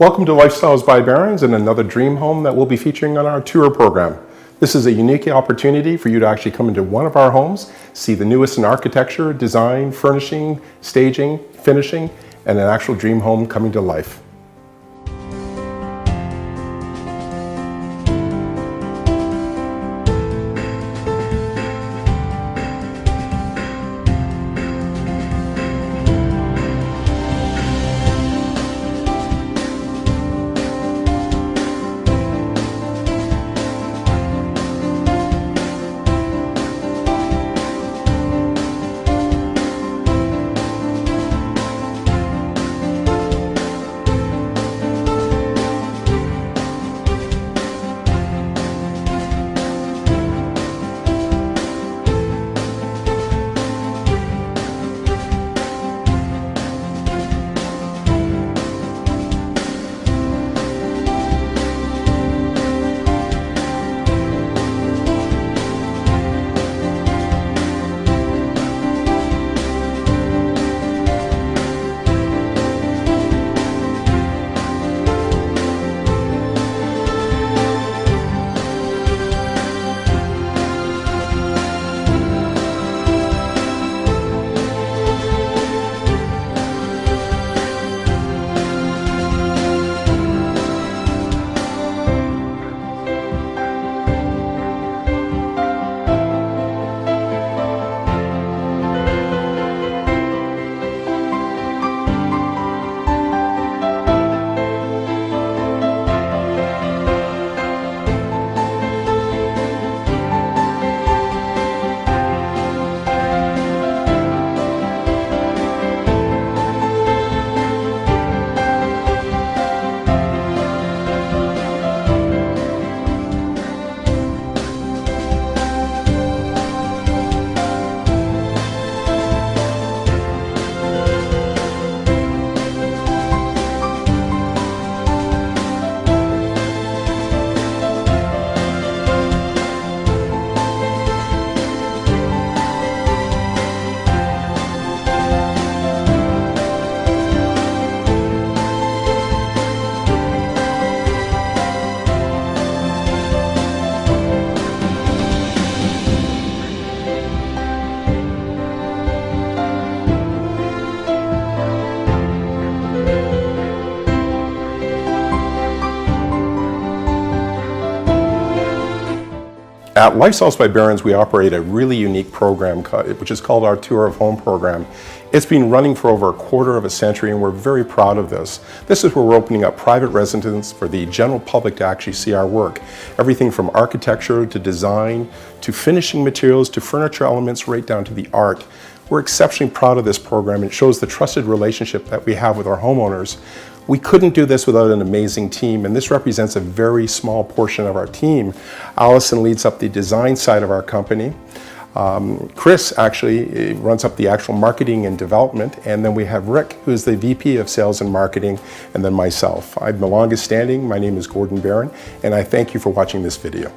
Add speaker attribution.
Speaker 1: Welcome to Lifestyles by Barons and another dream home that we'll be featuring on our tour program. This is a unique opportunity for you to actually come into one of our homes, see the newest in architecture, design, furnishing, staging, finishing, and an actual dream home coming to life. At Lifestyles by Barons, we operate a really unique program, which is called our Tour of Home program. It's been running for over a quarter of a century, and we're very proud of this. This is where we're opening up private residences for the general public to actually see our work. Everything from architecture to design, to finishing materials, to furniture elements, right down to the art. We're exceptionally proud of this program. It shows the trusted relationship that we have with our homeowners. We couldn't do this without an amazing team, and this represents a very small portion of our team. Allison leads up the design side of our company. Chris actually runs up the actual marketing and development, and then we have Rick, who's the VP of Sales and Marketing, and then myself. I'm the longest standing. My name is Gordon Barron, and I thank you for watching this video.